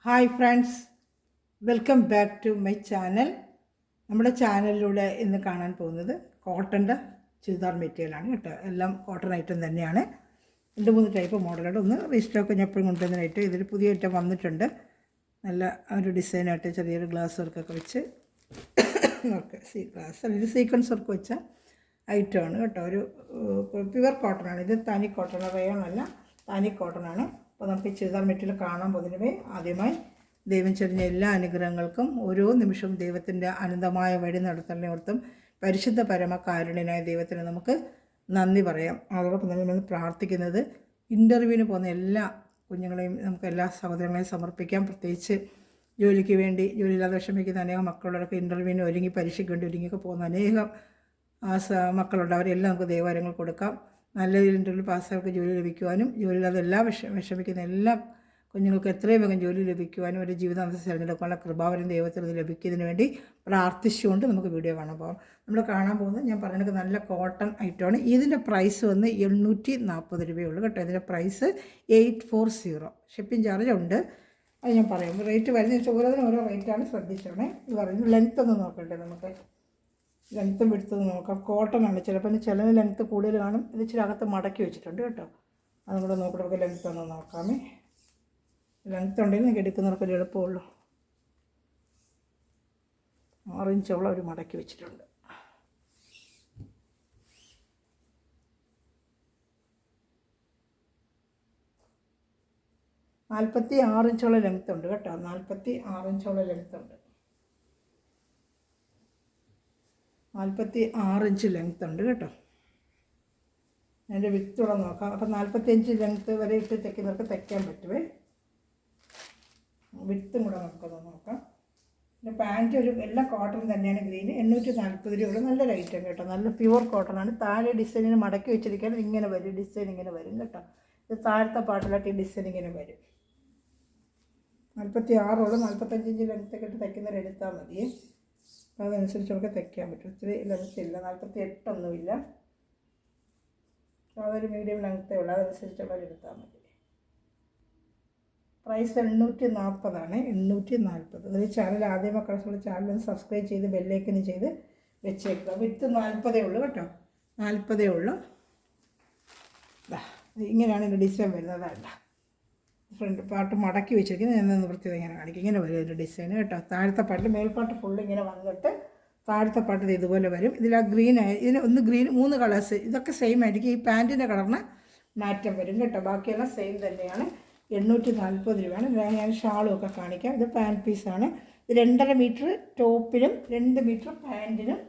Hi friends, welcome back to my channel. നമ്മുടെ ചാനലിലൂടെ ഇന്ന് കാണാൻ പോകുന്നത് കോട്ടൻ്റെ ചുരിദാർ മെറ്റീരിയലാണ് കേട്ടോ. എല്ലാം കോട്ടൺ ഐറ്റം തന്നെയാണ്. 2-3 ടൈപ്പ് മോഡലുണ്ട്. ഒന്ന് റീസ്റ്റോക്ക് ഞാൻ എപ്പോഴും കൊണ്ടുവന്ന ഐറ്റം. ഇതിൽ പുതിയ ഐറ്റം വന്നിട്ടുണ്ട്. നല്ല ഒരു ഡിസൈനായിട്ട് ചെറിയൊരു ഗ്ലാസ് വർക്കൊക്കെ വെച്ച് വർക്ക് ഗ്ലാസ് അല്ലെങ്കിൽ സീക്വൻസ് വർക്ക് വെച്ച ഐറ്റമാണ് കേട്ടോ. ഒരു പ്യുവർ കോട്ടണാണ് ഇത്. തനി കോട്ടൺ, റയോൺ അല്ല, തനി കോട്ടണാണ്. അപ്പോൾ നമുക്ക് ഈ ചുരിദാർ മെറ്റീരിയൽ കാണാൻ പോകുന്നതിന് ആദ്യമായി ദൈവം ചൊരിഞ്ഞ എല്ലാ അനുഗ്രഹങ്ങൾക്കും ഓരോ നിമിഷവും ദൈവത്തിൻ്റെ അനന്തമായ വഴി നടത്തലിനോർത്തും പരിശുദ്ധ പരമകാരുണ്യനായ ദൈവത്തിന് നമുക്ക് നന്ദി പറയാം. അതോടൊപ്പം തന്നെ നമ്മൾ പ്രാർത്ഥിക്കുന്നത് ഇൻ്റർവ്യൂവിന് പോകുന്ന എല്ലാ കുഞ്ഞുങ്ങളെയും നമുക്ക് എല്ലാ സഹോദരങ്ങളെയും സമർപ്പിക്കാം. പ്രത്യേകിച്ച് ജോലിക്ക് വേണ്ടി ജോലിയില്ലാതെ വിഷമിക്കുന്ന അനേകം മക്കളുള്ളവർക്ക് ഇൻ്റർവ്യൂവിന് ഒരുങ്ങി പരീക്ഷയ്ക്ക് വേണ്ടി ഒരുങ്ങിയൊക്കെ പോകുന്ന അനേകം മക്കളുണ്ട്. അവരെല്ലാം നമുക്ക് ദൈവവരങ്ങൾ കൊടുക്കാം. നല്ല ഇൻ്റർവ്യൂ പാസ്സുകൾക്ക് ജോലി ലഭിക്കുവാനും ജോലിയില്ലാതെ വിഷമിക്കുന്ന എല്ലാ കുഞ്ഞുങ്ങൾക്ക് എത്രയും വേഗം ജോലി ലഭിക്കുവാനും ഒരു ജീവിതാന്തം തിരഞ്ഞെടുക്കാനുള്ള കൃപാവരം ദൈവത്തിന് ലഭിക്കുന്നതിന് വേണ്ടി പ്രാർത്ഥിച്ചുകൊണ്ട് നമുക്ക് വീഡിയോ കാണാൻ പോകാം. നമ്മൾ കാണാൻ പോകുന്നത് ഞാൻ പറഞ്ഞത് നല്ല കോട്ടൺ ഐറ്റമാണ്. ഇതിൻ്റെ പ്രൈസ് വന്ന് 840 രൂപയുള്ളൂ കേട്ടോ. ഇതിൻ്റെ പ്രൈസ് 840. ഷിപ്പിംഗ് ചാർജ് ഉണ്ട്. അത് ഞാൻ പറയാം. റേറ്റ് വരുന്നത് ഓരോന്നിനും ഓരോ റേറ്റാണ്, ശ്രദ്ധിച്ചോണേ. ഇത് പറയുന്നത് ലെങ്ത്ത് ഒന്ന് നോക്കട്ടെ. നമുക്ക് ലെങ്ത്തും എടുത്തത് നോക്കാം. കോട്ടൺ ആണ്. ചിലപ്പോൾ ചില ലെങ്ത്ത് കൂടുതൽ കാണും. ഇത് ഇച്ചിരി അകത്ത് മടക്കി വെച്ചിട്ടുണ്ട് കേട്ടോ. അതും കൂടെ നോക്കട്ടെ. നമുക്ക് ലെങ്ത്ത് ഒന്ന് നോക്കാമേ. ലെങ്ത്ത് ഉണ്ടെങ്കിൽ നിങ്ങൾക്ക് എടുക്കുന്നവർക്കൊരു എളുപ്പമുള്ളൂ. 6 ഇഞ്ചോളം അവർ മടക്കി വെച്ചിട്ടുണ്ട്. നാൽപ്പത്തി 6 ഇഞ്ചോളം ലെങ്ത്ത് ഉണ്ട് കേട്ടോ. 46 ഇഞ്ചോളം ലെങ്ത്ത് ഉണ്ട്. 46 ഇഞ്ച് ലെങ്ത്ത് ഉണ്ട് കേട്ടോ. അതിൻ്റെ വിത്തോടെ നോക്കാം. അപ്പം 45 ലെങ്ത്ത് വരെ ഇട്ട് തയ്ക്കുന്നവർക്ക് തയ്ക്കാൻ പറ്റുമേ. വിത്തും കൂടെ നമുക്കൊന്ന് നോക്കാം. പിന്നെ പാൻറ്റ് എല്ലാം കോട്ടൺ തന്നെയാണ്. ഗ്രീൻ 840 രൂപയുള്ള നല്ലൊരു ഐറ്റം കേട്ടോ. നല്ല പ്യുവർ കോട്ടൺ ആണ്. താഴെ ഡിസൈനിന് മടക്കി വെച്ചിരിക്കാൻ ഇങ്ങനെ വരും. ഡിസൈൻ ഇങ്ങനെ വരും കേട്ടോ. ഇത് താഴത്തെ പാട്ടിലായിട്ട് ഈ ഡിസൈൻ ഇങ്ങനെ വരും. 46 45 ഇഞ്ച് ലെങ്ത്തൊക്കെ ഇട്ട് തയ്ക്കുന്നവർ എടുത്താൽ മതിയേ. അപ്പോൾ അതനുസരിച്ച് നമുക്ക് തയ്ക്കാൻ പറ്റും. ഇത്തിരി ലെങ്ത്ത് ഇല്ല, 48 ഒന്നുമില്ല. അതൊരു മീഡിയം ലെങ്ത്തേ ഉള്ളൂ. അതനുസരിച്ചുള്ളവർ എടുത്താൽ മതി. പ്രൈസ് 840 840. അതൊരു ചാനൽ ആദ്യമൊക്കെ കളിച്ചുള്ള ചാനലൊന്ന് സബ്സ്ക്രൈബ് ചെയ്ത് ബെല്ലൈക്കന് ചെയ്ത് വെച്ചേക്കുക. വിത്ത് 40 ഉള്ളൂ കേട്ടോ. 40 ഉള്ളൂ. ഇങ്ങനെയാണ് ഇതിൻ്റെ ഡിസൈൻ വരുന്നത്. അല്ല, ഫ്രണ്ട് പാട്ട് മടക്കി വെച്ചിരിക്കുന്നത് ഞാൻ നിവൃത്തിയത് ഇങ്ങനെ കാണിക്കും. ഇങ്ങനെ വരും ഒരു ഡിസൈൻ കേട്ടോ. താഴത്തെ പാട്ട് മേൽപ്പാട്ട് ഫുള്ള് ഇങ്ങനെ വന്നിട്ട് താഴത്തെ പാട്ട് ഇതുപോലെ വരും. ഇതിൽ ആ ഗ്രീൻ ഇതിന് ഒന്ന് ഗ്രീൻ 3 കളേഴ്സ് ഇതൊക്കെ സെയിം ആയിരിക്കും. ഈ പാൻറ്റിൻ്റെ കളറിന് മാറ്റം വരും കേട്ടോ. ബാക്കിയെല്ലാം സെയിം തന്നെയാണ്. 840 രൂപയാണ്. ഞാൻ ഷാളും ഒക്കെ കാണിക്കാം. ഇത് പാൻറ്റ് പീസാണ്. ഇത് 2.5 മീറ്റർ ടോപ്പിനും 2 മീറ്റർ പാൻറ്റിനും.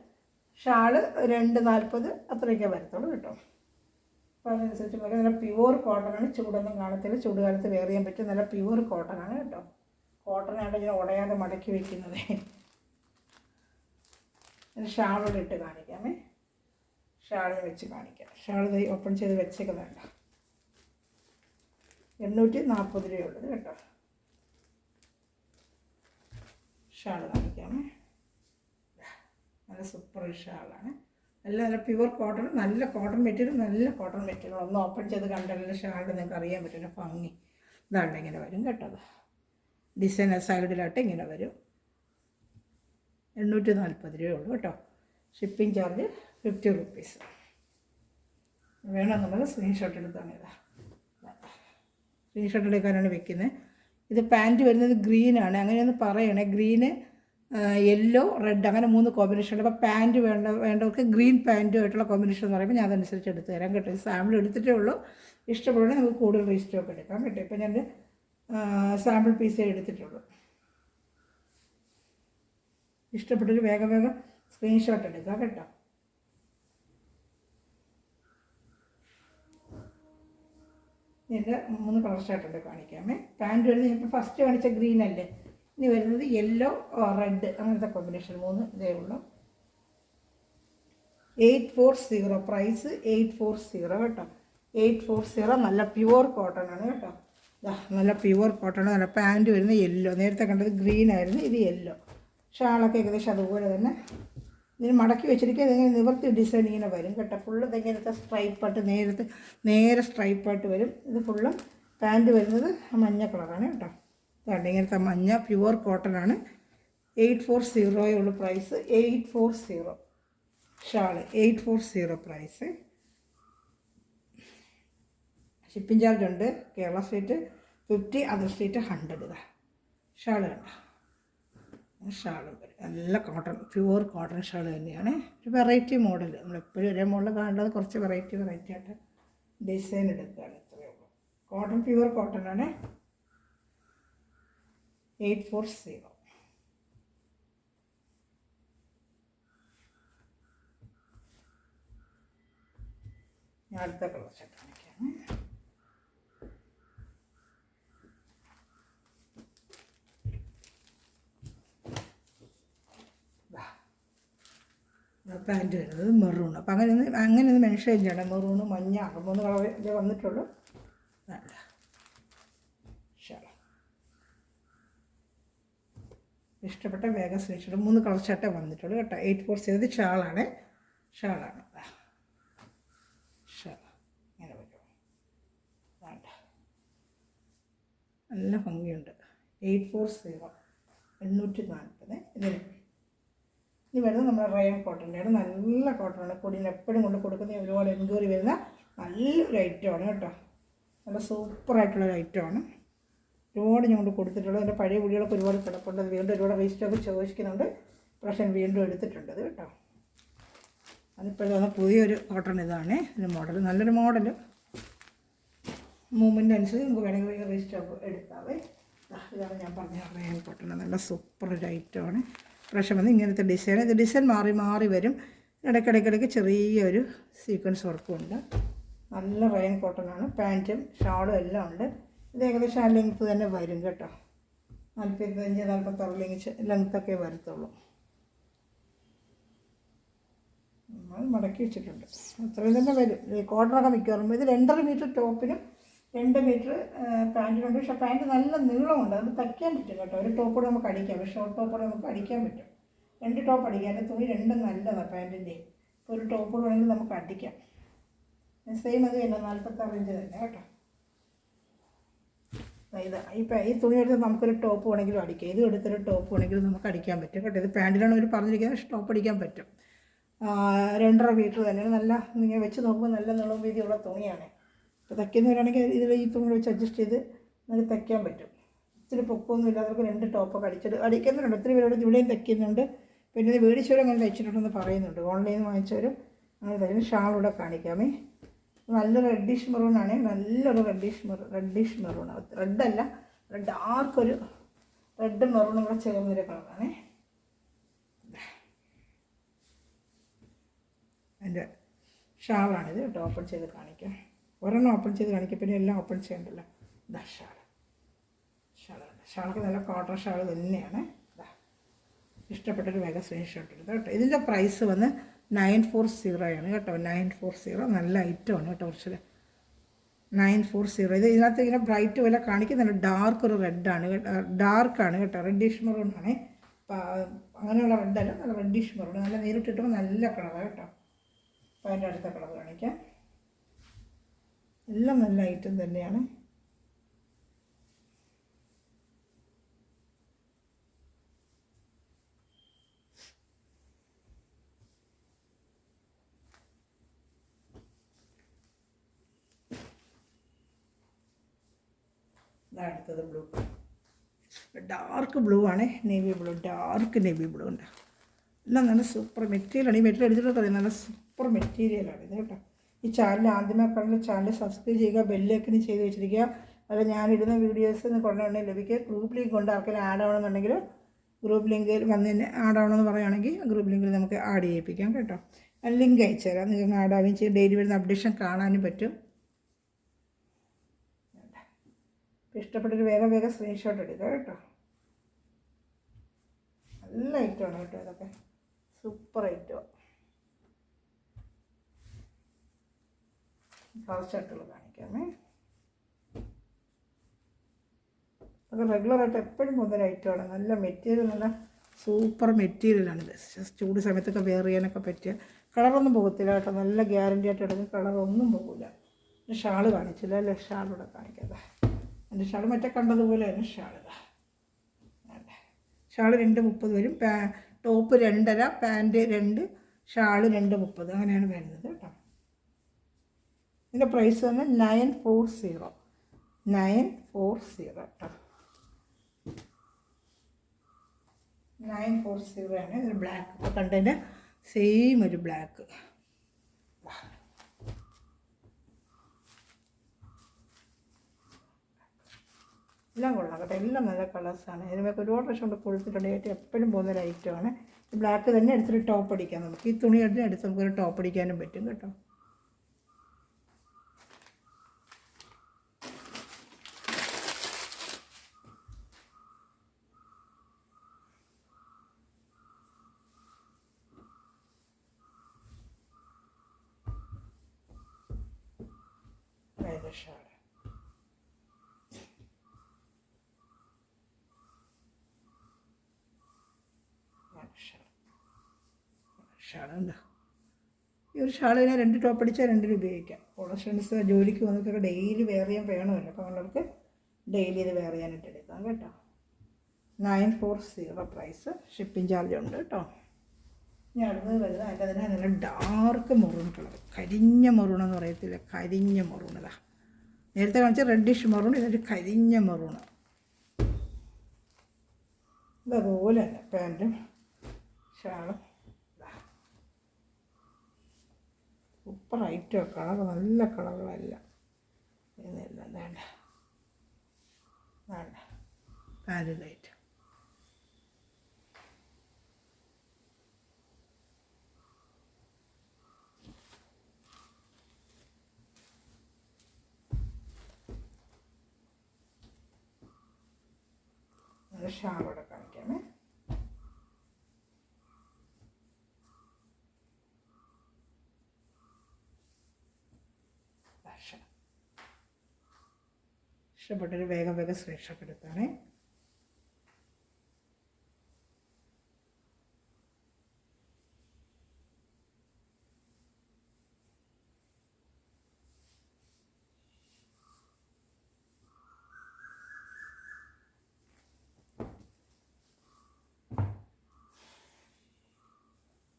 ഷാള് 240 അത്രയൊക്കെ വരത്തുള്ളൂ കേട്ടോ. അപ്പോൾ അതനുസരിച്ച് പറയാം. നല്ല പ്യുവർ കോട്ടണാണ്. ചൂടൊന്നും കാണത്തില്ല. ചൂടുകാലത്ത് വെയർ ചെയ്യാൻ പറ്റും. നല്ല പ്യുവർ കോട്ടണാണ് കേട്ടോ. കോട്ടനാണ് ഇങ്ങനെ ഉടയാതെ മടക്കി വയ്ക്കുന്നത്. ഷാളോട് ഇട്ട് കാണിക്കാമേ. ഷാളിന് വെച്ച് കാണിക്കാം. ഷാൾ ഓപ്പൺ ചെയ്ത് വെച്ചേക്ക് വേണ്ട. 840 രൂപയുള്ളത് കേട്ടോ. ഷാൾ കാണിക്കാമേ. നല്ല സൂപ്പർ ഷാളാണ്. നല്ല പ്യുവർ കോട്ടൺ, നല്ല കോട്ടൺ മെറ്റീരിയൽ, നല്ല കോട്ടൺ മെറ്റീരിയൽ. ഒന്ന് ഓപ്പൺ ചെയ്ത് കണ്ടാലും ഷാളിൽ നിങ്ങൾക്ക് അറിയാൻ പറ്റില്ല ഭംഗി. ഇതാണ്ട് ഇങ്ങനെ വരും കേട്ടോ. ഡിസൈൻ സൈഡിലായിട്ട് ഇങ്ങനെ വരും. 840 രൂപയുള്ളൂ കേട്ടോ. Shipping charge 50 rupees. വേണമെന്നുള്ളത് സ്ക്രീൻഷോട്ട് എടുത്താണ്. സ്ക്രീൻഷോട്ട് എടുക്കാനാണ് വെക്കുന്നത്. ഇത് പാൻറ്റ് വരുന്നത് ഗ്രീനാണ്. അങ്ങനെയൊന്ന് പറയണേ. ഗ്രീന്, യെല്ലോ, റെഡ് അങ്ങനെ 3 കോമ്പിനേഷൻ ഉണ്ട്. അപ്പോൾ പാൻറ്റ് വേണ്ടവർക്ക് ഗ്രീൻ പാൻറ്റുമായിട്ടുള്ള കോമ്പിനേഷൻ എന്ന് പറയുമ്പോൾ ഞാൻ അതനുസരിച്ച് എടുത്ത് തരാം കേട്ടോ. സാമ്പിൾ എടുത്തിട്ടേ ഉള്ളൂ. ഇഷ്ടപ്പെടുകയാണെങ്കിൽ നമുക്ക് കൂടുതൽ റീസ്റ്റോക്ക് എടുക്കാം കേട്ടോ. ഇപ്പോൾ ഞാൻ സാമ്പിൾ പീസേ എടുത്തിട്ടുള്ളൂ. ഇഷ്ടപ്പെട്ടൊരു വേഗം സ്ക്രീൻഷോട്ട് എടുക്കാം കേട്ടോ. ഇതിൻ്റെ 3 കളർ ഷർട്ടുണ്ട് കാണിക്കാമേ. പാൻറ്റ് വരുന്നത് ഇപ്പോൾ ഫസ്റ്റ് കാണിച്ച ഗ്രീൻ അല്ലേ. ഇനി വരുന്നത് യെല്ലോ, റെഡ് അങ്ങനത്തെ കോമ്പിനേഷൻ 3 ഇതേ ഉള്ളൂ. 840. പ്രൈസ് 840 കേട്ടോ. 840. നല്ല പ്യുവർ കോട്ടൺ ആണ് കേട്ടോ. നല്ല പ്യുവർ കോട്ടൺ. നല്ല പാൻറ്റ് വരുന്നത് യെല്ലോ. നേരത്തെ കണ്ടത് ഗ്രീൻ ആയിരുന്നു. ഇത് യെല്ലോ. ഷാളൊക്കെ ഏകദേശം അതുപോലെ തന്നെ. ഇതിന് മടക്കി വെച്ചിരിക്കുക. ഇതിങ്ങനെ നിവർത്തി ഡിസൈൻ ഇങ്ങനെ വരും കേട്ടോ. ഫുള്ള് ഇങ്ങനത്തെ സ്ട്രൈപ്പായിട്ട് നേരെ സ്ട്രൈപ്പായിട്ട് വരും. ഇത് ഫുള്ളും പാൻറ്റ് വരുന്നത് മഞ്ഞ കളറാണ് കേട്ടോ. ഇതാണ് ഇങ്ങനത്തെ മഞ്ഞ പ്യുവർ കോട്ടൺ ആണ്. 840 ഉള്ള പ്രൈസ്. 840 ഷാള് 840 പ്രൈസ്. ഷിപ്പിംഗ് ചാർജ് ഉണ്ട്. Kerala state 50, other state 100. ഷാള് കണ്ട ഷാളും നല്ല കോട്ടൺ, പ്യുവർ കോട്ടൺ ഷാൾ തന്നെയാണ്. ഒരു വെറൈറ്റി മോഡൽ, നമ്മളെപ്പോഴും ഒരേ മോഡൽ കാണേണ്ടത് കുറച്ച് വെറൈറ്റി ആയിട്ട് ഡിസൈൻ എടുക്കുകയാണ്. ഇത്രയേ ഉള്ളൂ. കോട്ടൺ പ്യുവർ കോട്ടൺ ആണ്. 840. ഞാൻ അടുത്ത കളർ ഷർട്ട് കാണിക്കാം. പാൻറ്റ് വരുന്നത് മെറൂൺ. അപ്പം അങ്ങനെയൊന്ന് മെൻഷൻ ചെയ്യണം. മെറൂണ്, മഞ്ഞ, 3 കളർ ഇതേ വന്നിട്ടുള്ളൂ. നല്ല ഷാൾ ഇഷ്ടപ്പെട്ട വേഗം സ്ക്രീൻഷോട്ട്. 3 കളർ ഷർട്ടേ വന്നിട്ടുള്ളൂ കേട്ടോ. 840 ഷാളാണ്. ഷാൾ ഇങ്ങനെ വരും. വേണ്ട നല്ല ഭംഗിയുണ്ട്. 840 840. ഇനി വരുന്നത് നമ്മുടെ റയോൺ കോട്ടൻ്റെയാണ്. നല്ല കോട്ടണാണ്. പൊടിയിൽ എപ്പോഴും കൊണ്ട് കൊടുക്കുന്ന ഒരുപാട് എൻക്വയറി വരുന്ന നല്ലൊരു ഐറ്റമാണ് കേട്ടോ. നല്ല സൂപ്പറായിട്ടുള്ളൊരു ഐറ്റമാണ്. ഒരുപാട് ഞാൻ കൊണ്ട് കൊടുത്തിട്ടുള്ളത്. എൻ്റെ പഴയ വീഡിയോകളൊക്കെ ഒരുപാട് കിടപ്പുണ്ട്. അത് വീണ്ടും ഒരുപാട് റീസ്റ്റോക്ക് ചോദിക്കുന്നുണ്ട്. പക്ഷേ വീണ്ടും എടുത്തിട്ടുണ്ട് കേട്ടോ. അതിപ്പോഴും വന്ന പുതിയൊരു കോട്ടൺ ഇതാണ്. ഒരു മോഡൽ, നല്ലൊരു മോഡൽ. മൂവ്മെൻ്റ് അനുസരിച്ച് നമുക്ക് വേണമെങ്കിൽ റീസ്റ്റോക്ക് എടുക്കാവേ. ഇതാണ് ഞാൻ പറഞ്ഞ റയോൺ കോട്ടൺ. നല്ല സൂപ്പർ ഒരു ഐറ്റമാണ്. പ്രാവശ്യം വന്ന് ഇങ്ങനത്തെ ഡിസൈൻ. ഇത് ഡിസൈൻ മാറി മാറി വരും. ഇടയ്ക്കിടയ്ക്കിടയ്ക്ക് ചെറിയൊരു സീക്വൻസ് വർക്കും ഉണ്ട്. നല്ല റയോൺ കോട്ടൺ ആണ്. പാൻറ്റും ഷാളും എല്ലാം ഉണ്ട്. ഇത് ഏകദേശം ആ ലെങ്ത്ത് തന്നെ വരും കേട്ടോ. 45, 46 ലെങ്ത്തൊക്കെ വരത്തുള്ളൂ. നമ്മൾ മടക്കി വെച്ചിട്ടുണ്ട്. അത്രയും തന്നെ വരും. ഈ കോട്ടണൊക്കെ മിക്കവാറും ഇത് 2.5 മീറ്റർ ടോപ്പിനും 2 മീറ്റർ പാൻറ്റിനുണ്ട്. പക്ഷേ പാൻറ്റ് നല്ല നീളമുണ്ട്. അത് തയ്ക്കാൻ പറ്റും കേട്ടോ. ഒരു ടോപ്പോടെ നമുക്ക് അടിക്കാം. ഷോർട്ട് ടോപ്പോടെ നമുക്ക് അടിക്കാൻ പറ്റും. 2 ടോപ്പ് അടിക്കാം. എൻ്റെ തുണി 2 നല്ലതാണ് പാൻറ്റിൻ്റെ. ഇപ്പോൾ ഒരു ടോപ്പോട് വേണമെങ്കിൽ നമുക്ക് അടിക്കാം. സെയിം അത് തന്നെ 46 ഇഞ്ച് തന്നെ കേട്ടോ. ഈ തുണി എടുത്ത് നമുക്കൊരു ടോപ്പ് വേണമെങ്കിലും അടിക്കാം. ഇത് എടുത്തൊരു ടോപ്പ് വേണമെങ്കിലും നമുക്ക് അടിക്കാൻ പറ്റും കേട്ടോ. ഇത് പാൻറ്റിലാണ് അവർ പറഞ്ഞിരിക്കുന്നത്. ടോപ്പ് അടിക്കാൻ പറ്റും. 2.5 മീറ്റർ തന്നെയാണ്. നല്ല ഇങ്ങനെ വെച്ച് നോക്കുമ്പോൾ നല്ല നീളവും വീതിയുള്ള തുണിയാണ്. ഇപ്പോൾ തയ്ക്കുന്നവരാണെങ്കിൽ ഇതിൽ ഈ തുണി വെച്ച് അഡ്ജസ്റ്റ് ചെയ്ത് നമുക്ക് തയ്ക്കാൻ പറ്റും. ഇത്തിരി പൊക്കമൊന്നും ഇല്ലാത്തവർക്ക് 2 ടോപ്പൊക്കെ അടിക്കുന്നുണ്ട്. ഒത്തിരി പേരോട് ഇവിടെയും തയ്ക്കുന്നുണ്ട്. പിന്നെ ഇത് മേടിച്ചവരും അങ്ങനെ തയ്ച്ചിട്ടുണ്ടെന്ന് പറയുന്നുണ്ട്. ഓൺലൈനിൽ നിന്ന് വാങ്ങിച്ചവരും അങ്ങനെ തയ്ച്ചു. ഷാളൂടെ കാണിക്കാമേ. നല്ല റെഡിഷ് മെറൂണാണ്. നല്ലൊരു റെഡിഷ് മെറൂൺ. റെഡല്ല, ഡാർക്കൊരു റെഡ് മെറൂണും കൂടെ ചേർന്നൊരു കളറാണ്. എൻ്റെ ഷാളാണിത് കേട്ടോ. ഓപ്പൺ ചെയ്ത് കാണിക്കാം. ഒരെണ്ണം ഓപ്പൺ ചെയ്ത് കാണിക്കാം. പിന്നെ എല്ലാം ഓപ്പൺ ചെയ്യണ്ടല്ലോ. ഇതാ ഷാളൊക്കെ നല്ല കോട്ടൺ ഷാൾ തന്നെയാണ്. ഇഷ്ടപ്പെട്ടൊരു വേഗം സ്ക്രീൻഷോട്ട് എടുത്ത് കേട്ടോ. ഇതിൻ്റെ പ്രൈസ് വന്ന് 940 ആണ് കേട്ടോ. 940 നല്ല ഐറ്റമാണ് കേട്ടോ. കുറച്ച് 940. ഇത് ഇതിനകത്ത് ഇങ്ങനെ ബ്രൈറ്റ് പോലെ കാണിക്കുന്നുണ്ട്. ഡാർക്ക് ഒരു റെഡാണ്. ഡാർക്കാണ് കേട്ടോ. റെഡിഷ് മെറൂണാണ്. അങ്ങനെയുള്ള റെഡല്ല, നല്ല റെഡിഷ് മെറൂൺ. നല്ല നേരിട്ടിട്ടുമ്പോൾ നല്ല കളറാണ് കേട്ടോ. അപ്പോൾ അതിൻ്റെ അടുത്ത കളർ കാണിക്കാം. എല്ലാം നല്ല ഐറ്റം തന്നെയാണ്. അടുത്തത് ബ്ലൂ. ഡാർക്ക് ബ്ലൂ ആണ്. Navy blue, dark navy blue ഉണ്ട്. എല്ലാം നല്ല സൂപ്പർ മെറ്റീരിയലാണ്. ഈ മെറ്റീരിയൽ എടുത്തിട്ട് അറിയാം. നല്ല സൂപ്പർ മെറ്റീരിയലാണ് ഇത് കേട്ടോ. ഈ ചാനൽ ആദ്യമേ കണ്ട ചാനൽ സബ്സ്ക്രൈബ് ചെയ്യുക, ബെല്ലൈക്കൺ ചെയ്ത് വെച്ചിരിക്കുക. അത് ഞാനിടുന്ന വീഡിയോസ് കൊണ്ടുവന്ന് ലഭിക്കുക. ഗ്രൂപ്പ് ലിങ്ക് കൊണ്ട് ആർക്കെങ്കിലും ആഡ് ആവണമെന്നുണ്ടെങ്കിൽ ഗ്രൂപ്പ് ലിങ്കിൽ വന്ന് തന്നെ ആഡ് ആവണമെന്ന് പറയുകയാണെങ്കിൽ ഗ്രൂപ്പ് ലിങ്കിൽ നമുക്ക് ആഡ് ചെയ്യിപ്പിക്കാം കേട്ടോ. ലിങ്ക് അയച്ചു തരാം. നിങ്ങൾക്ക് ആഡ് ആവുകയും ചെയ്യും. ഡെയിലി വരുന്ന അപ്ഡേഷൻ കാണാനും പറ്റും. ഇഷ്ടപ്പെട്ടൊരു വേഗം സ്ക്രീൻഷോട്ട് എടുക്കുക കേട്ടോ. നല്ല ഐറ്റമാണ് കേട്ടോ. ഇതൊക്കെ സൂപ്പർ ഐറ്റമാണ്. കളർ ഷർട്ടുകൾ കാണിക്കാമേ. അത് റെഗുലറായിട്ട് എപ്പോഴും പോകുന്നൊരു ഐറ്റമാണ്. നല്ല മെറ്റീരിയൽ, നല്ല സൂപ്പർ മെറ്റീരിയലാണിത്. ചൂട് സമയത്തൊക്കെ വെയർ ചെയ്യാനൊക്കെ പറ്റിയ കളറൊന്നും പോകത്തില്ല കേട്ടോ. നല്ല ഗ്യാരണ്ടി ആയിട്ട് എടുക്കും. കളറൊന്നും പോകില്ല. ഷാള് കാണിച്ചില്ല അല്ലേ? ഷാളൂടെ കാണിക്കാതെ. എൻ്റെ ഷാൾ മറ്റേ കണ്ടതുപോലെ തന്നെ ഷാളിതാ. ഷാള് 2.30 വരും. ടോപ്പ് 2.5, പാൻറ്റ് 2, ഷാള് 2.30 അങ്ങനെയാണ് വരുന്നത് കേട്ടോ. ഇതിൻ്റെ പ്രൈസ് തന്നെ 940 കേട്ടോ. 940 ആണ്. ഒരു ബ്ലാക്ക് ഇപ്പോൾ കണ്ടതിൻ്റെ സെയിം ഒരു ബ്ലാക്ക്. എല്ലാം കൊള്ളാം കേട്ടോ, എല്ലാം നല്ല കളേഴ്സാണ്. ഇതിനൊക്കെ ഒരുപാട് വർഷം കൊണ്ട് കൊടുത്തിട്ടുണ്ട്. ഏറ്റവും എപ്പോഴും പോകുന്നൊരു ഐറ്റമാണ്. ബ്ലാക്ക് തന്നെ എടുത്തിട്ട് ടോപ്പ് അടിക്കാം നമുക്ക്. ഈ തുണി എടുത്ത് നമുക്കൊരു ടോപ്പ് അടിക്കാനും പറ്റും കേട്ടോ. ഷാൾ ഷാളുണ്ടോ? ഈ ഒരു ഷാളിനെ 2 ടോപ്പ് അടിച്ചാൽ 2 രൂപ ഉപയോഗിക്കാം. കോളേജ് ഫ്രണ്ട്സ് ജോലിക്ക് വന്നിട്ടൊക്കെ ഡെയിലി വെയർ ചെയ്യാൻ വേണമല്ലോ. അപ്പോൾ അവർക്ക് ഡെയിലി ഇത് വെയർ ചെയ്യാനായിട്ട് എടുക്കാം കേട്ടോ. 940 പ്രൈസ്. ഷിപ്പിംഗ് ചാർജ് ഉണ്ട് കേട്ടോ. ഇനി അടുത്തത് വരുന്നത് അതിൻ്റെ തന്നെ നല്ല ഡാർക്ക് മെറൂൺ കളർ, കരിഞ്ഞ മെറൂൺ എന്ന് പറയത്തില്ല, കരിഞ്ഞ മെറൂൺ. ഇതാ നേരത്തെ കാണിച്ച റെഡിഷ് മെറൂൺ, ഇതൊരു കരിഞ്ഞ മെറൂണ്. ഇതതുപോലെ തന്നെ പാൻറ്റും ഷാളും. സൂപ്പർ ഐറ്റം, കളർ നല്ല കളറുകളെല്ലാം. ഇതെല്ലാം വേണ്ട വേണ്ട പാൻറ്റ് ഐറ്റം. ഷാളോടെ കാണിക്കാമേ. ഇഷ്ടപ്പെട്ടൊരു വേഗം സ്ക്രീൻഷോട്ട് എടുത്താണ്.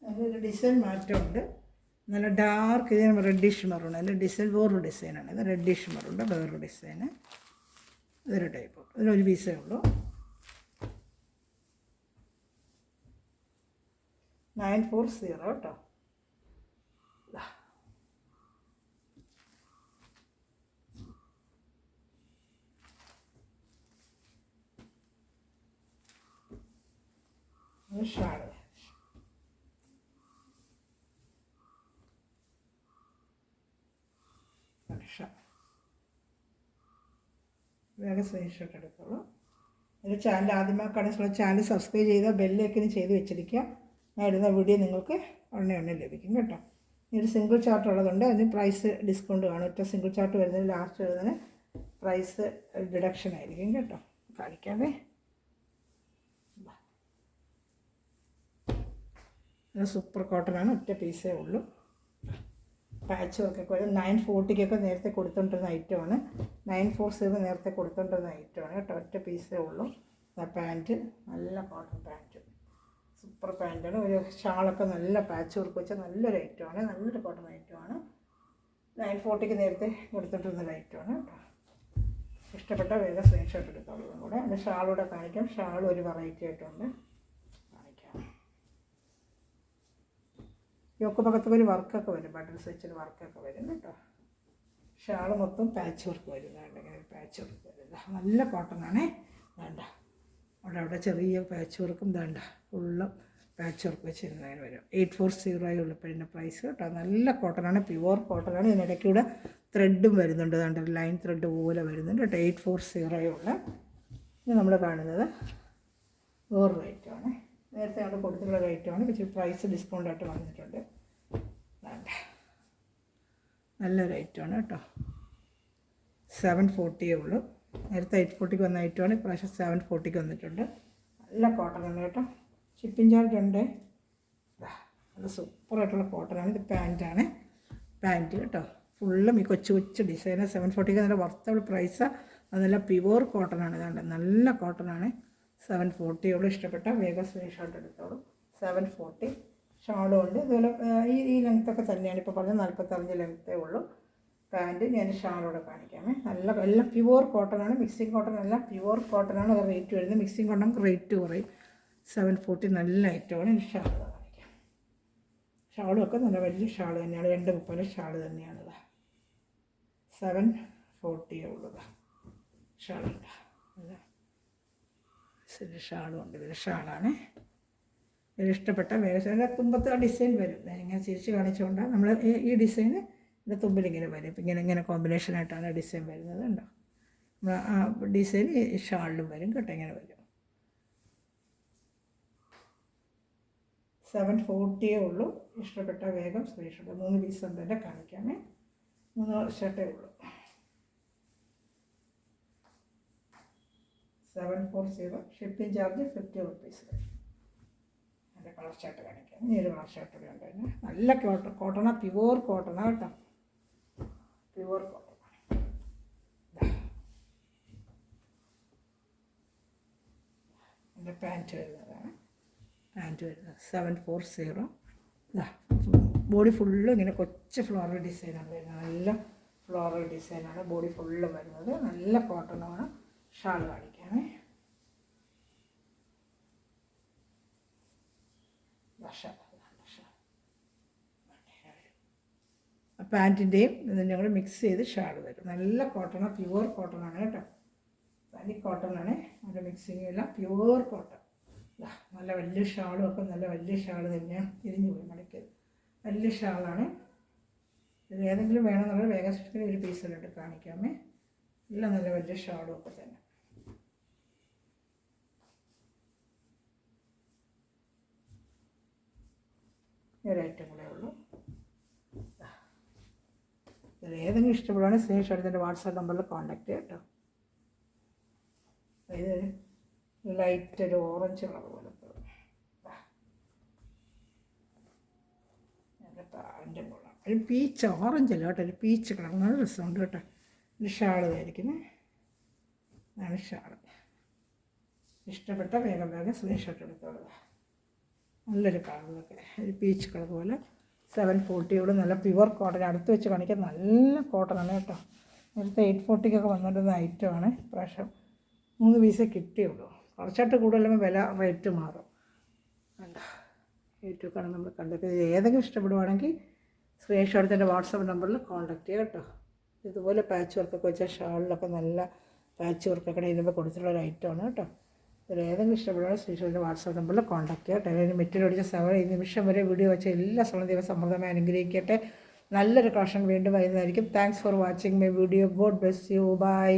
അതിലൊരു ഡിസൈൻ മാറ്റമുണ്ട്. നല്ല ഡാർക്ക്, ഇത് റെഡിഷ് മെറൂൺ. അതിൽ ഡിസൈൻ വേറൊരു ഡിസൈനാണ്. ഇത് റെഡിഷ് മെറൂണിൻ്റെ വേറൊരു ഡിസൈന്. ഇതൊരു ടൈപ്പ്. ഇതിലൊരു പീസേ ഉള്ളൂ. 940 കേട്ടോ. ഷാള് വേഗം സ്ക്രീൻഷോട്ട് എടുത്തോളൂ. എൻ്റെ ചാനൽ ആദ്യമായിട്ടാണ് ചാനൽ സബ്സ്ക്രൈബ് ചെയ്താൽ ബെല്ലൈക്കനും ചെയ്ത് വെച്ചിരിക്കുക. ഞാൻ ഇടുന്ന വീഡിയോ നിങ്ങൾക്ക് ഉടനെ ലഭിക്കും കേട്ടോ. ഇനി ഒരു സിംഗിൾ ചാർട്ട് ഉള്ളതുകൊണ്ട് അതിന് പ്രൈസ് ഡിസ്കൗണ്ട് കാണും. ഒറ്റ സിംഗിൾ ചാർട്ട് വരുന്നതിന് ലാസ്റ്റ് വരുന്നതിന് പ്രൈസ് ഡിഡക്ഷൻ ആയിരിക്കും കേട്ടോ. കാണിക്കാവേ. സൂപ്പർ കോട്ടനാണ്, ഒറ്റ പീസേ ഉള്ളൂ. പാച്ച് വർക്കൊക്കെ വരും. 940 നേരത്തെ കൊടുത്തോണ്ടിരുന്ന ഐറ്റമാണ്. 940 നേരത്തെ കൊടുത്തോണ്ടിരുന്ന ഐറ്റമാണ് കേട്ടോ. ഒറ്റ പീസേ ഉള്ളൂ. പാൻറ്റ് നല്ല കോട്ടൺ പാൻറ്റ്, സൂപ്പർ പാൻറ്റാണ്. ഒരു ഷാളൊക്കെ നല്ല പാച്ച് വർക്ക് വെച്ചാൽ നല്ലൊരു ഐറ്റമാണ്, നല്ലൊരു കോട്ടൺ ഐറ്റമാണ്. 940 നേരത്തെ കൊടുത്തോണ്ടിരുന്നൊരു ഐറ്റമാണ് കേട്ടോ. ഇഷ്ടപ്പെട്ട വേഗം സ്ക്രീൻഷോട്ട് എടുത്തോളൂ. കൂടെ അതിൻ്റെ ഷാളൂടെ കാണിക്കാം. ഷാൾ ഒരു വെറൈറ്റി ആയിട്ടുണ്ട്, കാണിക്കാം. യോക്ക് ഭാഗത്തൊക്കെ ഒരു വർക്കൊക്കെ വരും, ബട്ടൺസ് വെച്ചൊരു വർക്കൊക്കെ വരും കേട്ടോ. ഷാൾ മൊത്തം പാച്ച് വർക്ക് വരും. വേണ്ട ഇങ്ങനെ ഒരു പാച്ച് വർക്ക് വരും. നല്ല കോട്ടണാണേ. വേണ്ട അവിടെ ചെറിയ പാച്ച് വർക്കും വേണ്ട, ഫുള്ളും പാച്ച് വർക്ക് വെച്ചിരുന്നതിന് വരും. 840 ഉള്ളപ്പോഴതിൻ്റെ പ്രൈസ് കേട്ടോ. നല്ല കോട്ടനാണ്, പ്യുവർ കോട്ടനാണ്. ഇതിനിടയ്ക്കൂടെ ത്രെഡും വരുന്നുണ്ട്, അതുകൊണ്ട് ലൈൻ ത്രെഡ് പോലെ വരുന്നുണ്ട് കേട്ടോ. 840 ഉള്ള. ഇത് നമ്മൾ കാണുന്നത് വേറൊരു ഐറ്റമാണ്. നേരത്തെ അവിടെ കൊടുത്തിട്ടുള്ള ഐറ്റമാണ്, പക്ഷേ പ്രൈസ് ഡിസ്കൗണ്ടായിട്ട് വന്നിട്ടുണ്ട്. വേണ്ട നല്ലൊരു ഐറ്റമാണ് കേട്ടോ. 740 ഉള്ളൂ. നേരത്തെ 840 വന്ന ഐറ്റമാണ്, ഇപ്രാവശ്യം 740 വന്നിട്ടുണ്ട്. നല്ല കോട്ടനാണ് കേട്ടോ. ഷിപ്പിംഗ് ചാർജ് ഉണ്ട്. നല്ല സൂപ്പറായിട്ടുള്ള കോട്ടനാണ്. ഇത് പാൻറ്റാണ്, പാൻറ്റ് കേട്ടോ. ഫുള്ളും ഈ കൊച്ചു ഡിസൈന്. 740 നല്ല വർത്തബിൾ പ്രൈസാണ്. അത് നല്ല പ്യുവർ കോട്ടനാണ്. ഇതാണ്ട് നല്ല കോട്ടനാണ്, 740 ഉള്ളൂ. ഇഷ്ടപ്പെട്ട വേഗം സ്ക്രീൻഷോട്ട് എടുത്തോളൂ. 740 ഷാളും ഉണ്ട്. ഇതുപോലെ ഈ ലെങ്ത്തൊക്കെ തന്നെയാണ് ഇപ്പോൾ പറഞ്ഞത്, 45 ലെങ്ത്തേ ഉള്ളൂ. പാൻറ്റ് ഞാൻ ഷാളോടെ കാണിക്കാമേ. നല്ല എല്ലാം പ്യുവർ കോട്ടനാണ്, മിക്സിങ് കോട്ടൺ അല്ല, പ്യുവർ കോട്ടനാണ്. അത് റേറ്റ് വരുന്നത്. മിക്സിങ് കോട്ടൺ റേറ്റ് കുറയും. 740 നല്ല ഐറ്റമാണ്. ഇനി ഷാൾ കാണിക്കാം. ഷാളും ഒക്കെ നല്ല വലിയ ഷാൾ തന്നെയാണ്, 230 ഷാൾ തന്നെയാണത്. 740 ഉള്ളത് ഷാളുണ്ട്. ഷാളും ഉണ്ട്. ഇതിൽ ഷാളാണ്. ഇതിൽ ഇഷ്ടപ്പെട്ട വേഗം തുമ്പത്ത് ആ ഡിസൈൻ വരും. ഇങ്ങനെ തിരിച്ച് കാണിച്ചുകൊണ്ടാണ് നമ്മൾ ഈ ഡിസൈന് ഇതിൻ്റെ തുമ്പിലിങ്ങനെ വരും. ഇപ്പം ഇങ്ങനെ കോമ്പിനേഷനായിട്ടാണ് ഡിസൈൻ വരുന്നത്. ഉണ്ടോ? നമ്മൾ ആ ഡിസൈൻ ഈ ഷാളിലും വരും കേട്ടോ. ഇങ്ങനെ വരും. 740 ഉള്ളൂ. ഇഷ്ടപ്പെട്ട വേഗം സ്ക്രീൻഷോട്ട്. 3 പീസ് ഉണ്ട്. എൻ്റെ കാണിക്കാമേ. 3 ഷർട്ടേ ഉള്ളൂ. 740. ഷിപ്പിംഗ് ചാർജ് 50 റുപ്പീസ് വരും. എൻ്റെ കളർ ഷർട്ട് കാണിക്കാം. ഇനി ഒരു കളർ ഷർട്ട് കൂടി ഉണ്ടായിരുന്നു. നല്ല കോട്ടണ, പ്യുവർ കോട്ടണ കേട്ടോ. Pure cotton. എൻ്റെ പാൻറ്റ് വരുന്നതാണ്. പാൻറ്റ് വരുന്നത് 740. ബോഡി ഫുള്ള് ഇങ്ങനെ കൊച്ചു ഫ്ലോറൽ ഡിസൈനാണ് വരുന്നത്. നല്ല ഫ്ലോറൽ ഡിസൈനാണ് ബോഡി ഫുള്ള് വരുന്നത്. നല്ല കോട്ടണമാണ്. ഷാൾ കാണിക്കാമേ. പാൻറ്റിൻ്റെയും ഇതിൻ്റെയും കൂടെ മിക്സ് ചെയ്ത് ഷാൾ വരും. നല്ല കോട്ടണ, പ്യുവർ കോട്ടണാണ് കേട്ടോ. തനി കോട്ടണാണ്. അതിൻ്റെ മിക്സിങ് എല്ലാം പ്യുവർ കോട്ടൺ. നല്ല വലിയ ഷാളും ഒക്കെ നല്ല വലിയ ഷാൾ തന്നെയാണ്. തിരിഞ്ഞു പോയി മടക്കിയത്. വലിയ ഷാളാണ്. ഇത് ഏതെങ്കിലും വേണമെന്നുള്ള വേഗം ഒരു പീസിലിട്ട് കാണിക്കാമേ. എല്ലാം നല്ല വലിയ ഷാളും ഒക്കെ തന്നെ. ഒരൈറ്റം കൂടെ ഉള്ളൂ. ഇതിൽ ഏതെങ്കിലും ഇഷ്ടപ്പെടുകയാണെങ്കിൽ സ്ക്രീൻഷോട്ട് എൻ്റെ വാട്സാപ്പ് നമ്പറിൽ കോൺടാക്ട് ചെയ്യാം കേട്ടോ. ഇത് ലൈറ്റ് ഒരു ഓറഞ്ച് കളർ പോലെ പാൻറ്റും കൊള്ളാം. ഒരു പീച്ച്, ഓറഞ്ച് അല്ല കേട്ടോ, ഒരു പീച്ച് കളർ. നല്ല രസമുണ്ട് കേട്ടോ. ഒരു ഷാള് ധരിക്കുന്നത്. അതാണ് ഷാള്. ഇഷ്ടപ്പെട്ട വേഗം സ്ക്രീൻഷോട്ട് എടുത്തോളൂ. നല്ലൊരു കളറൊക്കെ, ഒരു പീച്ച് കളർ പോലെ. 740 നല്ല പ്യുവർ കോട്ടൺ. അടുത്ത് വെച്ച് കാണിക്കാൻ നല്ല കോട്ടണാണ് കേട്ടോ. നേരത്തെ 840 വന്നിട്ടുന്ന ഐറ്റമാണ്. പ്രാവശ്യം 3 പീസേ കിട്ടിയുള്ളൂ. കുറച്ചായിട്ട് കൂടുതലും വില റേറ്റ് മാറും. കണ്ടോ? യൂട്യൂബാണ് നമ്മൾ കണ്ടത്. ഏതെങ്കിലും ഇഷ്ടപ്പെടുവാണെങ്കിൽ സ്ക്രീൻഷോട്ട് എൻ്റെ വാട്സാപ്പ് നമ്പറിൽ കോൺടാക്ട് ചെയ്യുക കേട്ടോ. ഇതുപോലെ പാച്ച് വർക്കൊക്കെ വെച്ചാൽ ഷാളിലൊക്കെ നല്ല പാച്ച് വർക്കൊക്കെ ഇതിപ്പോൾ കൊടുത്തിട്ടുള്ള ഒരു ഐറ്റമാണ് കേട്ടോ. ഇതിൽ ഏതെങ്കിലും ഇഷ്ടപ്പെടുകയാണെങ്കിൽ സ്ക്രീൻഷോട്ടിൻ്റെ വാട്സാപ്പ് നമ്പറിൽ കോൺടാക്ട് ചെയ്യുക കേട്ടോ. അതിന് മെറ്റീരിയൽ അടിച്ച ഈ നിമിഷം വരെ വീഡിയോ വെച്ച എല്ലാ സമയം ദൈവം സമൃദ്ധമായി അനുഗ്രഹിക്കട്ടെ. നല്ലൊരു കളക്ഷൻ വീണ്ടും വരുന്നതായിരിക്കും. Thanks for watching my video. God bless you. By.